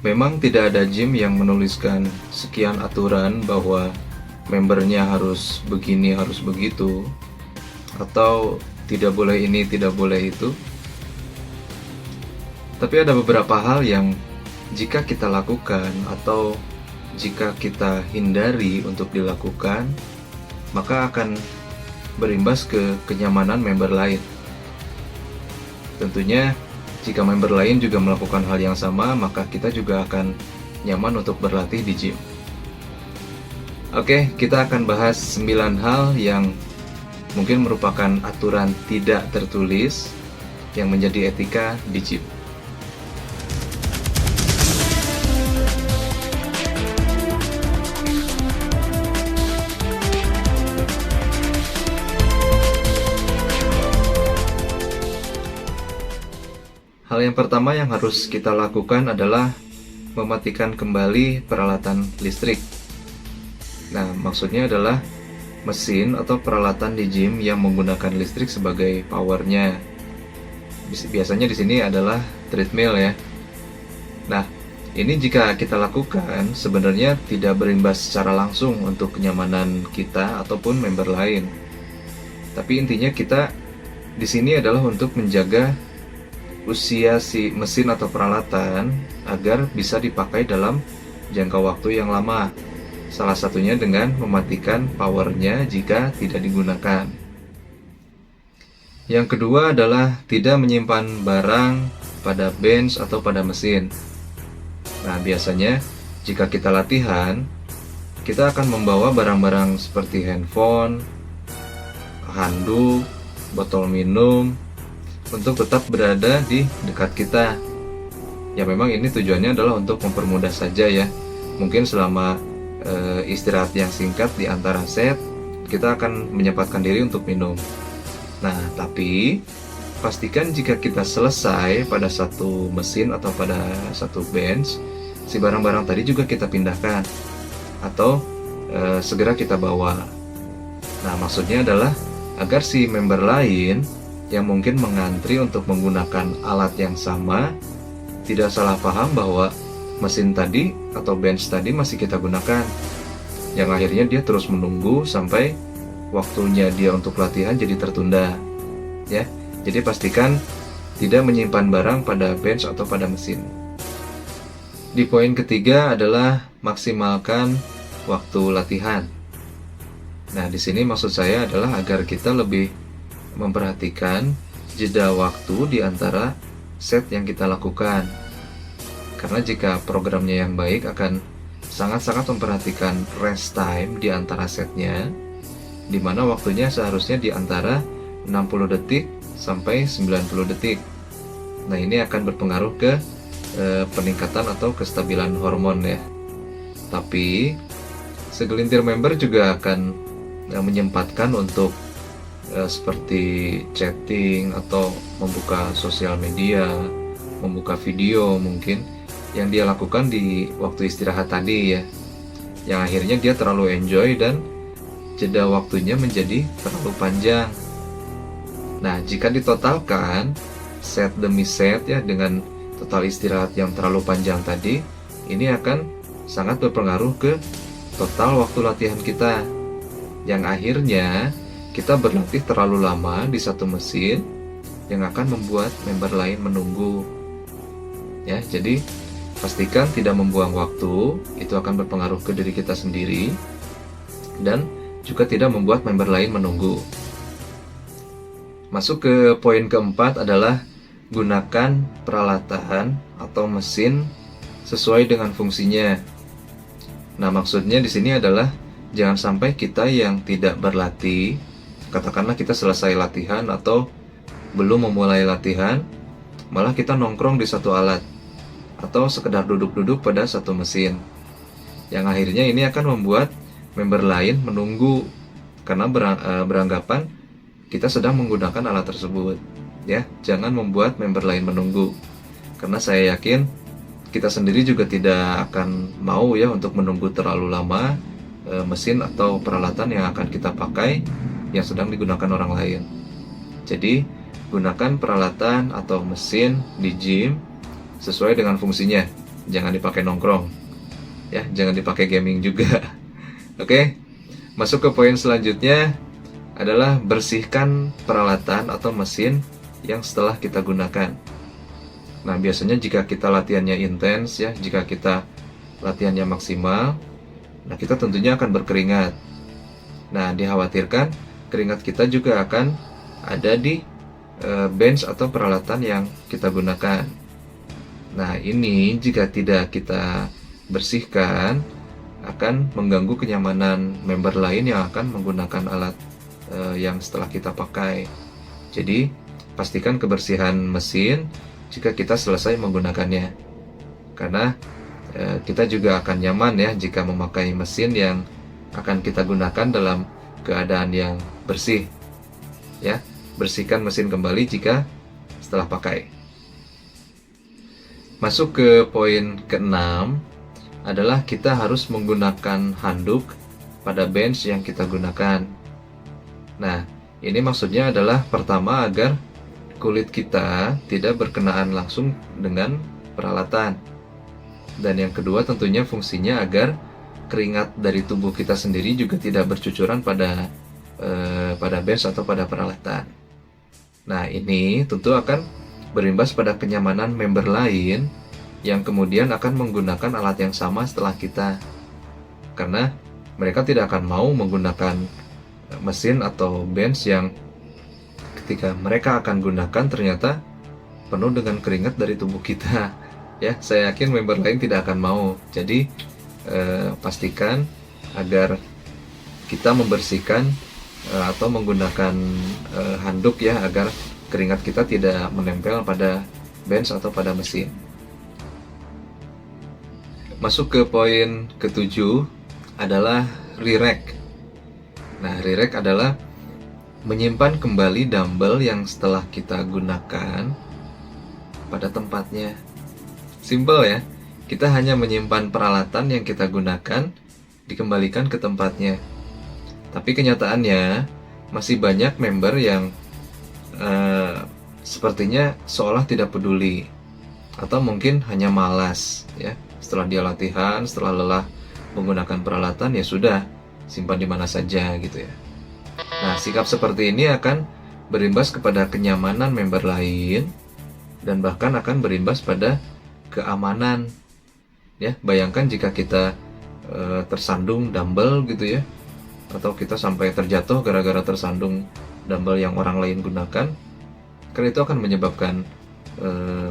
Memang tidak ada gym yang menuliskan sekian aturan bahwa membernya harus begini, harus begitu, atau tidak boleh ini, tidak boleh itu. Tapi ada beberapa hal yang jika kita lakukan atau jika kita hindari untuk dilakukan, maka akan berimbas ke kenyamanan member lain. Tentunya jika member lain juga melakukan hal yang sama, maka kita juga akan nyaman untuk berlatih di gym. Oke, kita akan bahas 9 hal yang mungkin merupakan aturan tidak tertulis yang menjadi etika di gym. Hal yang pertama yang harus kita lakukan adalah mematikan kembali peralatan listrik. Nah, maksudnya adalah mesin atau peralatan di gym yang menggunakan listrik sebagai powernya. Biasanya di sini adalah treadmill ya. Nah, ini jika kita lakukan sebenarnya tidak berimbas secara langsung untuk kenyamanan kita ataupun member lain. Tapi intinya kita di sini adalah untuk menjaga usia si mesin atau peralatan agar bisa dipakai dalam jangka waktu yang lama. Salah satunya dengan mematikan powernya jika tidak digunakan. Yang kedua adalah tidak menyimpan barang pada bench atau pada mesin. Nah, biasanya jika kita latihan, kita akan membawa barang-barang seperti handphone, handuk, botol minum, untuk tetap berada di dekat kita. Ya memang ini tujuannya adalah untuk mempermudah saja ya. Mungkin selama istirahat yang singkat di antara set, kita akan menyempatkan diri untuk minum. Nah, tapi pastikan jika kita selesai pada satu mesin atau pada satu bench, si barang-barang tadi juga kita pindahkan atau segera kita bawa. Nah, maksudnya adalah agar si member lain yang mungkin mengantri untuk menggunakan alat yang sama tidak salah paham bahwa mesin tadi atau bench tadi masih kita gunakan, yang akhirnya dia terus menunggu sampai waktunya dia untuk latihan jadi tertunda ya. Jadi pastikan tidak menyimpan barang pada bench atau pada mesin. Di poin ketiga adalah maksimalkan waktu latihan. Nah, di sini maksud saya adalah agar kita lebih memperhatikan jeda waktu di antara set yang kita lakukan. Karena jika programnya yang baik akan sangat-sangat memperhatikan rest time di antara setnya, di mana waktunya seharusnya di antara 60 detik sampai 90 detik. Nah, ini akan berpengaruh ke peningkatan atau kestabilan hormon ya. Tapi segelintir member juga akan menyempatkan untuk seperti chatting atau membuka sosial media, membuka video mungkin yang dia lakukan di waktu istirahat tadi ya, yang akhirnya dia terlalu enjoy dan jeda waktunya menjadi terlalu panjang. Nah, jika ditotalkan set demi set ya, dengan total istirahat yang terlalu panjang tadi, ini akan sangat berpengaruh ke total waktu latihan kita, yang akhirnya kita berlatih terlalu lama di satu mesin yang akan membuat member lain menunggu. Ya, jadi pastikan tidak membuang waktu, itu akan berpengaruh ke diri kita sendiri dan juga tidak membuat member lain menunggu. Masuk ke poin keempat adalah gunakan peralatan atau mesin sesuai dengan fungsinya. Nah, maksudnya di sini adalah jangan sampai kita yang tidak berlatih, katakanlah kita selesai latihan atau belum memulai latihan, malah kita nongkrong di satu alat atau sekedar duduk-duduk pada satu mesin, yang akhirnya ini akan membuat member lain menunggu karena beranggapan kita sedang menggunakan alat tersebut ya. Jangan membuat member lain menunggu, karena saya yakin kita sendiri juga tidak akan mau ya untuk menunggu terlalu lama mesin atau peralatan yang akan kita pakai yang sedang digunakan orang lain. Jadi gunakan peralatan atau mesin di gym sesuai dengan fungsinya. jangan dipakai nongkrong, ya, jangan dipakai gaming juga. Oke, masuk ke poin selanjutnya adalah bersihkan peralatan atau mesin yang setelah kita gunakan. Nah, biasanya jika kita latihannya intens ya, jika kita latihannya maksimal, nah kita tentunya akan berkeringat. Nah, dikhawatirkan keringat kita juga akan ada di bench atau peralatan yang kita gunakan. Nah, ini jika tidak kita bersihkan akan mengganggu kenyamanan member lain yang akan menggunakan alat yang setelah kita pakai. Jadi, pastikan kebersihan mesin jika kita selesai menggunakannya. Karena kita juga akan nyaman ya jika memakai mesin yang akan kita gunakan dalam keadaan yang bersih. Ya, bersihkan mesin kembali jika setelah pakai. Masuk ke poin ke-6 adalah kita harus menggunakan handuk pada bench yang kita gunakan. Nah, ini maksudnya adalah pertama agar kulit kita tidak berkenaan langsung dengan peralatan. Dan yang kedua tentunya fungsinya agar keringat dari tubuh kita sendiri juga tidak bercucuran pada bench atau pada peralatan. Nah, ini tentu akan berimbas pada kenyamanan member lain yang kemudian akan menggunakan alat yang sama setelah kita. Karena mereka tidak akan mau menggunakan mesin atau bench yang ketika mereka akan gunakan ternyata penuh dengan keringat dari tubuh kita. Ya, saya yakin member lain tidak akan mau. Jadi pastikan agar kita membersihkan atau menggunakan handuk ya, agar keringat kita tidak menempel pada bench atau pada mesin. Masuk ke poin ke-7 adalah re-rack. Nah, re-rack adalah menyimpan kembali dumbbell yang setelah kita gunakan pada tempatnya. Simple ya, kita hanya menyimpan peralatan yang kita gunakan dikembalikan ke tempatnya. Tapi kenyataannya masih banyak member yang sepertinya seolah tidak peduli, atau mungkin hanya malas ya. Setelah dia latihan, setelah lelah menggunakan peralatan, ya sudah, simpan di mana saja gitu ya. Nah, sikap seperti ini akan berimbas kepada kenyamanan member lain dan bahkan akan berimbas pada keamanan. Ya, bayangkan jika kita tersandung dumbbell gitu ya, atau kita sampai terjatuh gara-gara tersandung dumbbell yang orang lain gunakan, karena itu akan menyebabkan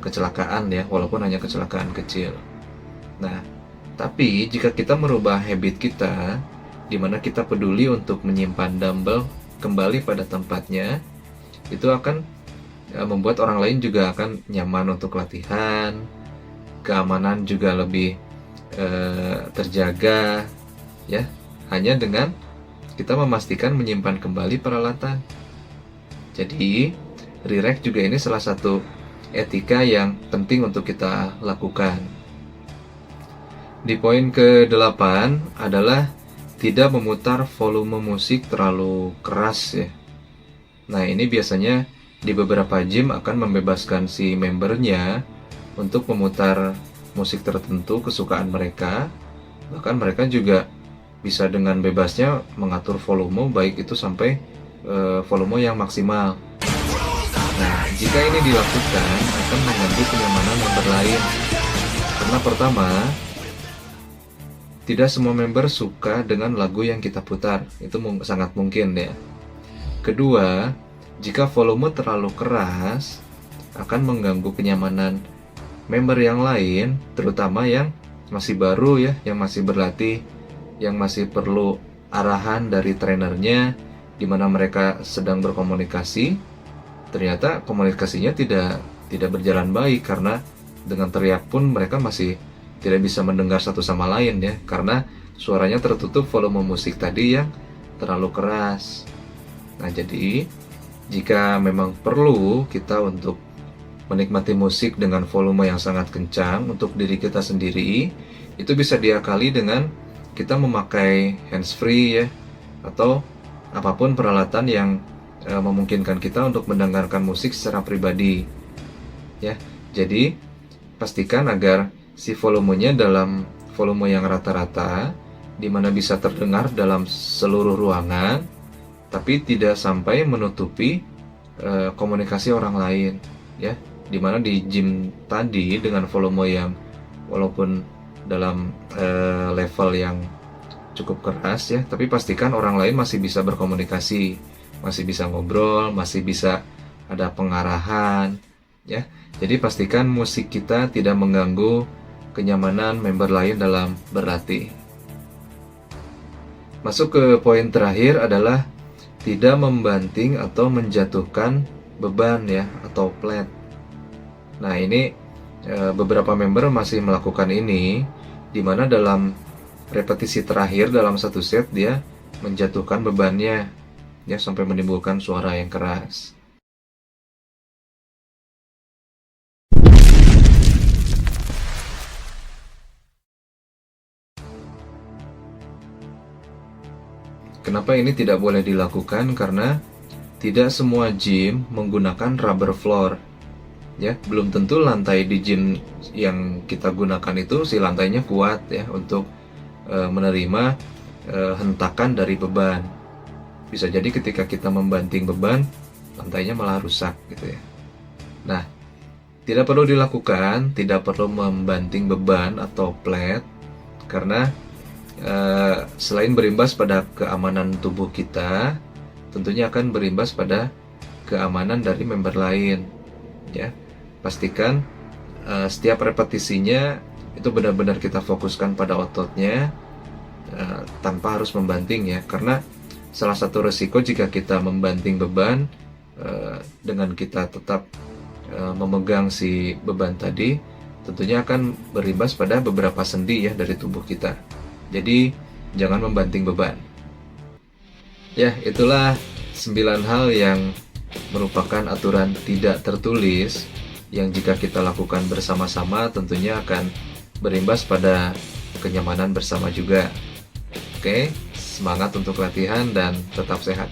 kecelakaan ya, walaupun hanya kecelakaan kecil. Nah, tapi jika kita merubah habit kita, di mana kita peduli untuk menyimpan dumbbell kembali pada tempatnya, itu akan membuat orang lain juga akan nyaman untuk latihan, keamanan juga lebih terjaga, ya, hanya dengan kita memastikan menyimpan kembali peralatan. Jadi, re-rack juga ini salah satu etika yang penting untuk kita lakukan. Di poin ke-8 adalah tidak memutar volume musik terlalu keras ya. Nah, ini biasanya di beberapa gym akan membebaskan si membernya untuk memutar musik tertentu kesukaan mereka. Bahkan mereka juga bisa dengan bebasnya mengatur volume, baik itu sampai volume yang maksimal. Nah, jika ini dilakukan akan mengganggu kenyamanan member lain. Karena pertama, tidak semua member suka dengan lagu yang kita putar, itu sangat mungkin ya. Kedua, jika volume terlalu keras akan mengganggu kenyamanan member yang lain, terutama yang masih baru ya, yang masih berlatih, yang masih perlu arahan dari trainernya, di mana mereka sedang berkomunikasi. Ternyata komunikasinya tidak berjalan baik karena dengan teriak pun mereka masih tidak bisa mendengar satu sama lain ya, karena suaranya tertutup volume musik tadi yang terlalu keras. Nah, jadi jika memang perlu kita untuk menikmati musik dengan volume yang sangat kencang untuk diri kita sendiri, itu bisa diakali dengan kita memakai handsfree ya, atau apapun peralatan yang memungkinkan kita untuk mendengarkan musik secara pribadi ya. Jadi pastikan agar si volumenya dalam volume yang rata-rata, di mana bisa terdengar dalam seluruh ruangan, tapi tidak sampai menutupi komunikasi orang lain, ya. Dimana di gym tadi dengan volume yang walaupun dalam level yang cukup keras ya, tapi pastikan orang lain masih bisa berkomunikasi, masih bisa ngobrol, masih bisa ada pengarahan, ya. Jadi pastikan musik kita tidak mengganggu kenyamanan member lain dalam berlatih. Masuk ke poin terakhir adalah tidak membanting atau menjatuhkan beban ya atau plate. Nah, ini beberapa member masih melakukan ini, di mana dalam repetisi terakhir dalam satu set dia menjatuhkan bebannya ya sampai menimbulkan suara yang keras. Kenapa ini tidak boleh dilakukan? Karena tidak semua gym menggunakan rubber floor. Ya, belum tentu lantai di gym yang kita gunakan itu si lantainya kuat ya untuk menerima hentakan dari beban. Bisa jadi ketika kita membanting beban, lantainya malah rusak gitu ya. Nah, tidak perlu dilakukan, tidak perlu membanting beban atau plate, karena selain berimbas pada keamanan tubuh kita, tentunya akan berimbas pada keamanan dari member lain. Ya, pastikan setiap repetisinya itu benar-benar kita fokuskan pada ototnya tanpa harus membanting ya, karena salah satu resiko jika kita membanting beban dengan kita tetap memegang si beban tadi, tentunya akan berimbas pada beberapa sendi ya dari tubuh kita. Jadi jangan membanting beban. Ya, itulah 9 hal yang merupakan aturan tidak tertulis yang jika kita lakukan bersama-sama tentunya akan berimbas pada kenyamanan bersama juga. Oke, semangat untuk latihan dan tetap sehat.